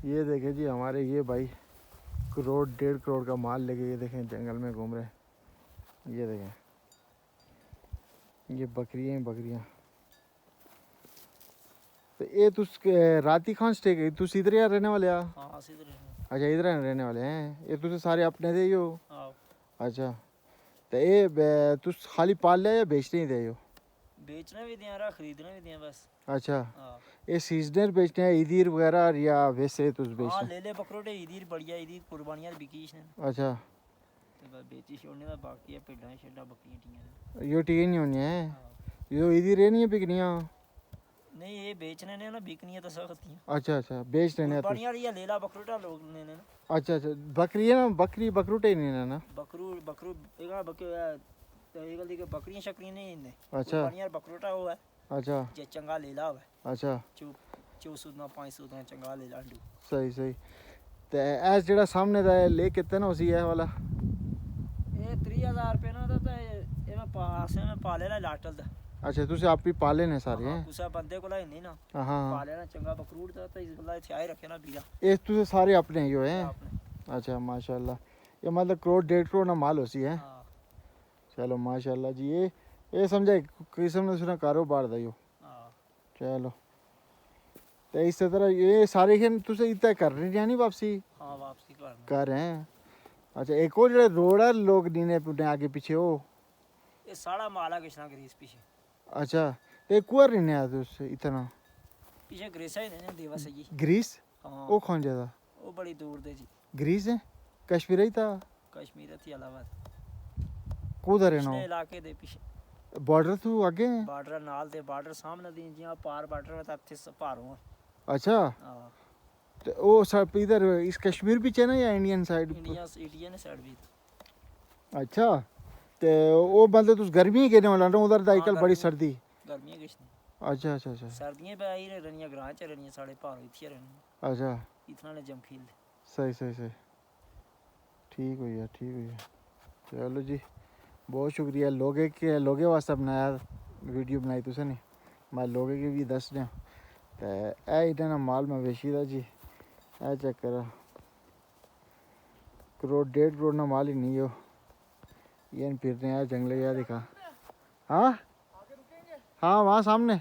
یہ دیکھیں جی ہمارے یہ بھائی 1.5 کروڑ کا مال لے کے یہ دیکھیں جنگل میں گھوم رہے ہیں. یہ دیکھیں یہ بکریاں بکریاں. تو یہ تس راتی کہاں سٹے گئی؟ تس ادھر ہی رہنے والے آ؟ ہاں ادھر اچھا ادھر رہنے والے ہیں. یہ تس سارے اپنے دے ہی ہو؟ ہاں. اچھا تو یہ تس خالی پال لیا یا بیچنے ہی دے ہو؟ بیچنا بھی دیا رہا خریدنا بھی دیا بس. اچھا ہاں یہ سیزنل بیچتے ہیں عیدیر وغیرہ یا ویسے تس ہاں بیچتے؟ لے لے بکروٹے عیدیر بڑھیا عیدیر قربانیاں بکیش ہیں. اچھا تو بس بیچی چھوڑنے کا باقی ہے پیڈاں شیڈاں بکریاں ٹیاں. یہ ٹھیک نہیں ہونی ہے ہاں یہ عیدیر یہ نہیں ہے بکنیاں؟ نہیں یہ بیچنے نے نا بکنیاں تو سخت ہیں. اچھا اچھا بیچ لینے تس. قربانیاں لیا لیلا بکروٹا لوگ لینے نا. اچھا اچھا بکری ہے نا بکری بکروٹے ہی نہیں نا. بکرو بکریاں شکریاں نہیں. اچھا قربانیاں بکروٹا ہوا ہے اچھا جے چنگا لیلا ہوا ہے. اچھا 400 500 چنگا لیلا انڈو. صحیح صحیح. تو ایس جڑا سامنے دا لے کتے نا اسی ہے والا یہ 30,000 روپے نا تو یہ میں پاسے میں پالے نا لاٹل دا. اچھا تسی آپ ہی پالے نے سارے ہاں ہیں؟ کسا بندے کو نہیں نا ہاں ہاں پالے نا چنگا بکروٹ دا تو اس اللہ چھائے رکھے نا بیڑا. اس تسی سارے اپنے ہی ہوئے ہیں؟ اپنے. اچھا ماشاء اللہ. یہ مطلب 1.5 کروڑ نا مال ہو سی ہے. ہاں چلو ماشاء اللہ جی. یہ سمجھے قسم نے کاروبار دا یو. ہاں. چلو تو اس طرح یہ سارے کھین تسی اتنا کر رہے ہیں نہیں واپسی؟ ہاں واپسی کرنا کر رہے ہیں. اچھا ایک اور جڑے روڈ ہے لوگ نینے پٹنے آگے پیچھے ہو یہ ساڑا مالا کشنا گریس پیچھے. اچھا ایک کوار رہنے آتے اس اتنا پیچھے گریسا ہی نہیں دیوا سہی. گریس ہاں وہ کون جاتا؟ وہ بڑی دور دے جی. گریس ہے کشمیر ہی تھا؟ کشمیر تھی علاوہ کدھر رہنا پچھلے ہو علاقے دے پیچھے بارڈر تو آگے ہیں؟ بارڈر نال دے بارڈر سامنے دی جیاں پار بارڈر میں تھے پاروں. اچھا ہاں تو وہ سب ادھر اس کشمیر پیچھے نا یا انڈین سائڈ؟ انڈیا نے سائڈ بھی. اچھا تو وہ مطلب تس گرمی ہی کہنے والا نا ادھر دا ہاں اجکل بڑی سردی. گرمیاں کچھ نہیں. اچھا اچھا اچھا سردیاں پہ آئی رہنیاں گراں چ رہنیاں ساڑے پہاڑ اتھے رہنیاں. اچھا اتنا نے جم کھیل. صحیح صحیح صحیح ٹھیک ہوئی ہے ٹھیک ہوئی ہے. چلو جی بہت شکریہ. لوگے واسطے بنایا ویڈیو بنائی تسیں نہیں میں لوگے کی بھی دس دیا. تو اے ادھر مال مویشی دا جی اے چیک کرو 1.5 کروڑ نا مال ہی نہیں ہو. یہ پھرنے آیا جنگلے یا دکھا. ہاں ہاں وہاں سامنے